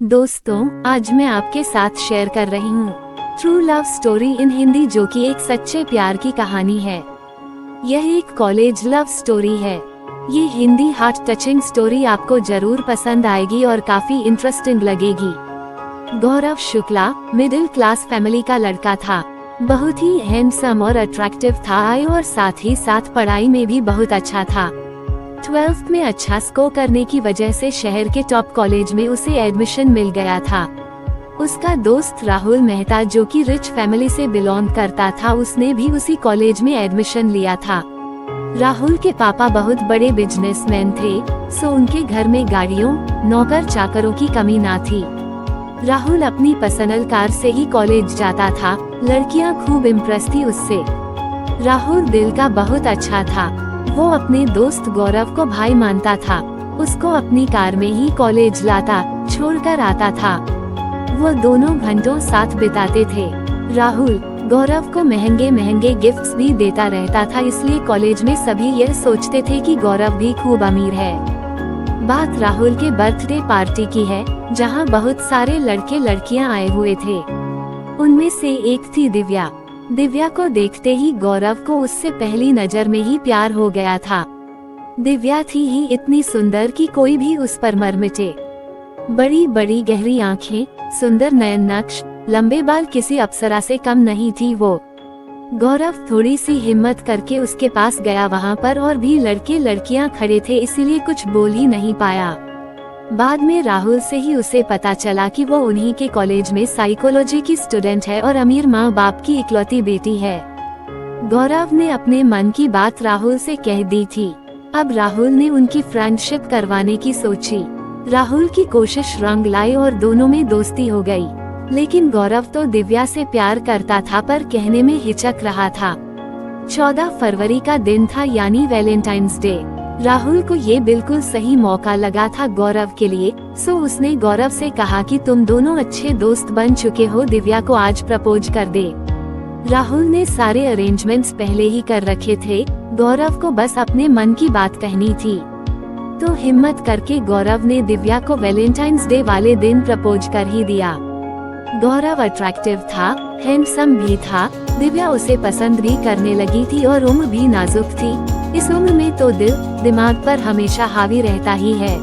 दोस्तों, आज मैं आपके साथ शेयर कर रही हूँ true love story in Hindi, जो कि एक सच्चे प्यार की कहानी है। यह एक कॉलेज लव स्टोरी है। ये हिंदी हार्ट टचिंग स्टोरी आपको जरूर पसंद आएगी और काफी इंटरेस्टिंग लगेगी। गौरव शुक्ला मिडिल क्लास फैमिली का लड़का था। बहुत ही हैंडसम और अट्रैक्टिव था और साथ ही साथ पढ़ाई में भी बहुत अच्छा था। 12th में अच्छा स्कोर करने की वजह से शहर के टॉप कॉलेज में उसे एडमिशन मिल गया था। उसका दोस्त राहुल मेहता, जो कि रिच फैमिली से बिलोंग करता था, उसने भी उसी कॉलेज में एडमिशन लिया था। राहुल के पापा बहुत बड़े बिजनेसमैन थे, सो उनके घर में गाड़ियों, नौकर चाकरों की कमी ना थी। राहुल अपनी पर्सनल कार से ही कॉलेज जाता था। लड़कियां खूब इम्प्रेस थी उससे। राहुल दिल का बहुत अच्छा था। वो अपने दोस्त गौरव को भाई मानता था। उसको अपनी कार में ही कॉलेज लाता, छोड़कर आता था। वो दोनों घंटों साथ बिताते थे। राहुल गौरव को महंगे महंगे गिफ्ट्स भी देता रहता था, इसलिए कॉलेज में सभी यह सोचते थे कि गौरव भी खूब अमीर है। बात राहुल के बर्थडे पार्टी की है, जहां बहुत सारे लड़के लड़कियां आए हुए थे। उनमें से एक थी दिव्या। दिव्या को देखते ही गौरव को उससे पहली नजर में ही प्यार हो गया था। दिव्या थी ही इतनी सुंदर कि कोई भी उस पर मर मिटे। बड़ी बड़ी गहरी आंखें, सुंदर नयन नक्श, लंबे बाल, किसी अप्सरा से कम नहीं थी वो। गौरव थोड़ी सी हिम्मत करके उसके पास गया वहां पर, और भी लड़के लड़कियां खड़े थे, इसीलिए कुछ बोल ही नहीं पाया। बाद में राहुल से ही उसे पता चला कि वो उन्हीं के कॉलेज में साइकोलॉजी की स्टूडेंट है और अमीर माँ बाप की इकलौती बेटी है। गौरव ने अपने मन की बात राहुल से कह दी थी। अब राहुल ने उनकी फ्रेंडशिप करवाने की सोची। राहुल की कोशिश रंग लाई और दोनों में दोस्ती हो गई। लेकिन गौरव तो दिव्या से प्यार करता था, पर कहने में हिचक रहा था। 14 फरवरी का दिन था, यानी वैलेंटाइंस डे। राहुल को ये बिल्कुल सही मौका लगा था गौरव के लिए, सो उसने गौरव से कहा कि तुम दोनों अच्छे दोस्त बन चुके हो, दिव्या को आज प्रपोज कर दे। राहुल ने सारे अरेंजमेंट्स पहले ही कर रखे थे। गौरव को बस अपने मन की बात कहनी थी। तो हिम्मत करके गौरव ने दिव्या को वैलेंटाइंस डे वाले दिन प्रपोज कर ही दिया। गौरव अट्रैक्टिव था, हैंडसम भी था। दिव्या उसे पसंद भी करने लगी थी और उम्र भी नाजुक थी। इस उम्र में तो दिल दिमाग पर हमेशा हावी रहता ही है।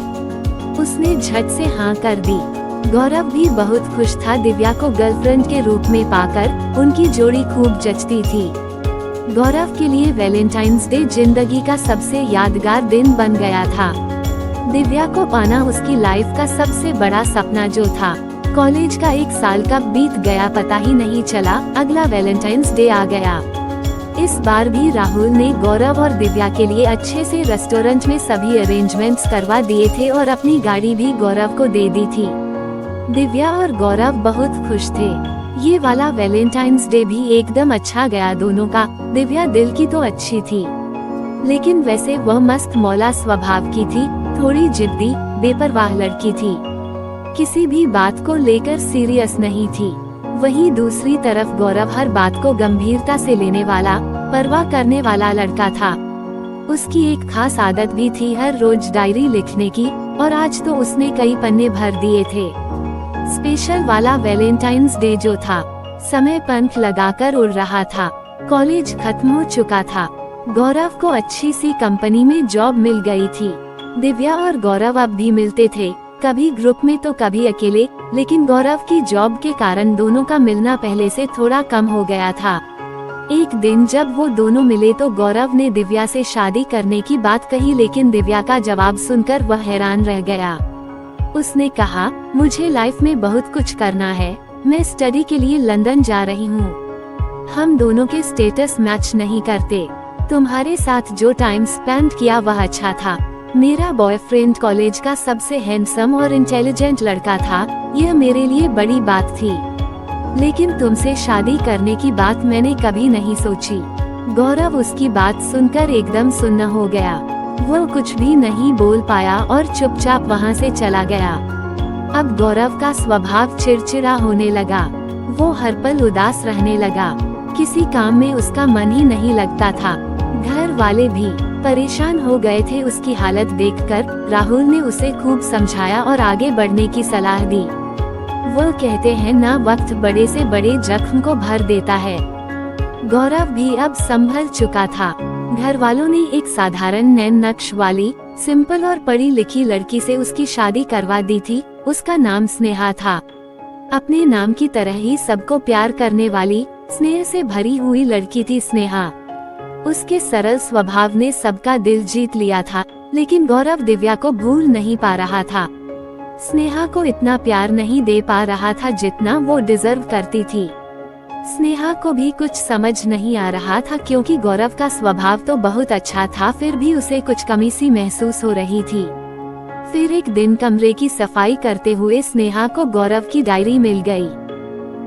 उसने झट से हाँ कर दी। गौरव भी बहुत खुश था दिव्या को गर्लफ्रेंड के रूप में पाकर। उनकी जोड़ी खूब जचती थी। गौरव के लिए वैलेंटाइंस डे जिंदगी का सबसे यादगार दिन बन गया था। दिव्या को पाना उसकी लाइफ का सबसे बड़ा सपना जो था। कॉलेज का 1 साल कब बीत गया पता ही नहीं चला। अगला वैलेंटाइंस डे आ गया। इस बार भी राहुल ने गौरव और दिव्या के लिए अच्छे से रेस्टोरेंट में सभी अरेंजमेंट्स करवा दिए थे और अपनी गाड़ी भी गौरव को दे दी थी। दिव्या और गौरव बहुत खुश थे। ये वाला वैलेंटाइंस डे भी एकदम अच्छा गया दोनों का। दिव्या दिल की तो अच्छी थी, लेकिन वैसे वह मस्त मौला स्वभाव की थी। थोड़ी जिद्दी, बेपरवाह लड़की थी। किसी भी बात को लेकर सीरियस नहीं थी। वहीं दूसरी तरफ गौरव हर बात को गंभीरता से लेने वाला, परवाह करने वाला लड़का था। उसकी एक खास आदत भी थी हर रोज डायरी लिखने की, और आज तो उसने कई पन्ने भर दिए थे। स्पेशल वाला वैलेंटाइंस डे जो था, समय पंख लगाकर उड़ रहा था। कॉलेज खत्म हो चुका था। गौरव को अच्छी सी कंपनी में जॉब मिल गई थी। दिव्या और गौरव अब भी मिलते थे, कभी ग्रुप में तो कभी अकेले। लेकिन गौरव की जॉब के कारण दोनों का मिलना पहले से थोड़ा कम हो गया था। एक दिन जब वो दोनों मिले तो गौरव ने दिव्या से शादी करने की बात कही, लेकिन दिव्या का जवाब सुनकर वह हैरान रह गया। उसने कहा, मुझे लाइफ में बहुत कुछ करना है। मैं स्टडी के लिए लंदन जा रही हूँ। हम दोनों के स्टेटस मैच नहीं करते। तुम्हारे साथ जो टाइम स्पेंड किया वह अच्छा था। मेरा बॉयफ्रेंड कॉलेज का सबसे हैंडसम और इंटेलिजेंट लड़का था। यह मेरे लिए बड़ी बात थी, लेकिन तुमसे शादी करने की बात मैंने कभी नहीं सोची। गौरव उसकी बात सुनकर एकदम सुन्न हो गया। वो कुछ भी नहीं बोल पाया और चुपचाप वहां से चला गया। अब गौरव का स्वभाव चिड़चिड़ा होने लगा। वो हर पल उदास रहने लगा। किसी काम में उसका मन ही नहीं लगता था। घर वाले भी परेशान हो गए थे उसकी हालत देखकर। राहुल ने उसे खूब समझाया और आगे बढ़ने की सलाह दी। वो कहते हैं ना, वक्त बड़े से बड़े जख्म को भर देता है। गौरव भी अब संभल चुका था। घर वालों ने एक साधारण नैन नक्श वाली, सिंपल और पढ़ी लिखी लड़की से उसकी शादी करवा दी थी। उसका नाम स्नेहा था। अपने नाम की तरह ही सबको प्यार करने वाली, स्नेह से भरी हुई लड़की थी स्नेहा। उसके सरल स्वभाव ने सबका दिल जीत लिया था, लेकिन गौरव दिव्या को भूल नहीं पा रहा था। स्नेहा को इतना प्यार नहीं दे पा रहा था जितना वो डिजर्व करती थी। स्नेहा को भी कुछ समझ नहीं आ रहा था, क्योंकि गौरव का स्वभाव तो बहुत अच्छा था, फिर भी उसे कुछ कमी सी महसूस हो रही थी। फिर एक दिन कमरे की सफाई करते हुए स्नेहा को गौरव की डायरी मिल गई।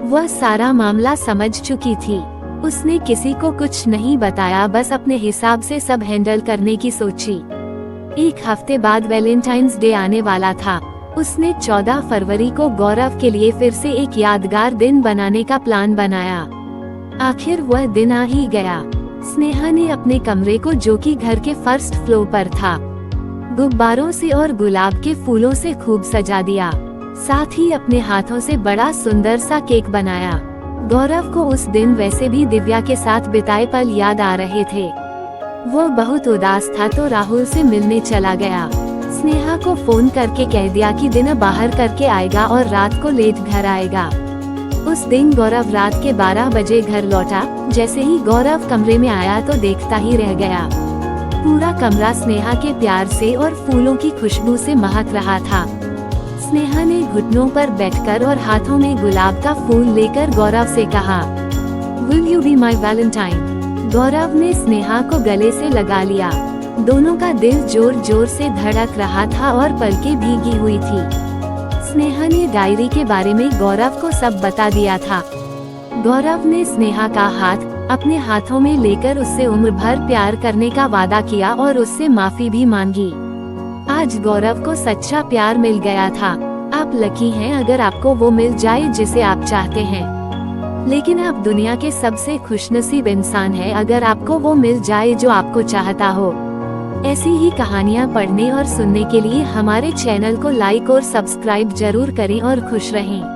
वह सारा मामला समझ चुकी थी। उसने किसी को कुछ नहीं बताया, बस अपने हिसाब से सब हैंडल करने की सोची। एक हफ्ते बाद वैलेंटाइंस डे आने वाला था। उसने 14 फरवरी को गौरव के लिए फिर से एक यादगार दिन बनाने का प्लान बनाया। आखिर वह दिन आ ही गया। स्नेहा ने अपने कमरे को, जो कि घर के फर्स्ट फ्लोर पर था, गुब्बारों से और गुलाब के फूलों से खूब सजा दिया। साथ ही अपने हाथों से बड़ा सुंदर सा केक बनाया। गौरव को उस दिन वैसे भी दिव्या के साथ बिताए पल याद आ रहे थे। वो बहुत उदास था तो राहुल से मिलने चला गया। स्नेहा को फोन करके कह दिया कि दिन बाहर करके आएगा और रात को लेट घर आएगा। उस दिन गौरव रात के 12 बजे घर लौटा। जैसे ही गौरव कमरे में आया तो देखता ही रह गया। पूरा कमरा स्नेहा के प्यार से और फूलों की खुशबू से महक रहा था। स्नेहा ने घुटनों पर बैठकर और हाथों में गुलाब का फूल लेकर गौरव से कहा, "Will you be my Valentine?" गौरव ने स्नेहा को गले से लगा लिया। दोनों का दिल जोर जोर से धड़क रहा था और पलकें भीगी हुई थी। स्नेहा ने डायरी के बारे में गौरव को सब बता दिया था। गौरव ने स्नेहा का हाथ अपने हाथों में लेकर उससे उम्र भर प्यार करने का वादा किया और उससे माफी भी मांगी। आज गौरव को सच्चा प्यार मिल गया था। आप लकी हैं अगर आपको वो मिल जाए जिसे आप चाहते हैं, लेकिन आप दुनिया के सबसे खुशनसीब इंसान हैं अगर आपको वो मिल जाए जो आपको चाहता हो। ऐसी ही कहानियाँ पढ़ने और सुनने के लिए हमारे चैनल को लाइक और सब्सक्राइब जरूर करें और खुश रहें।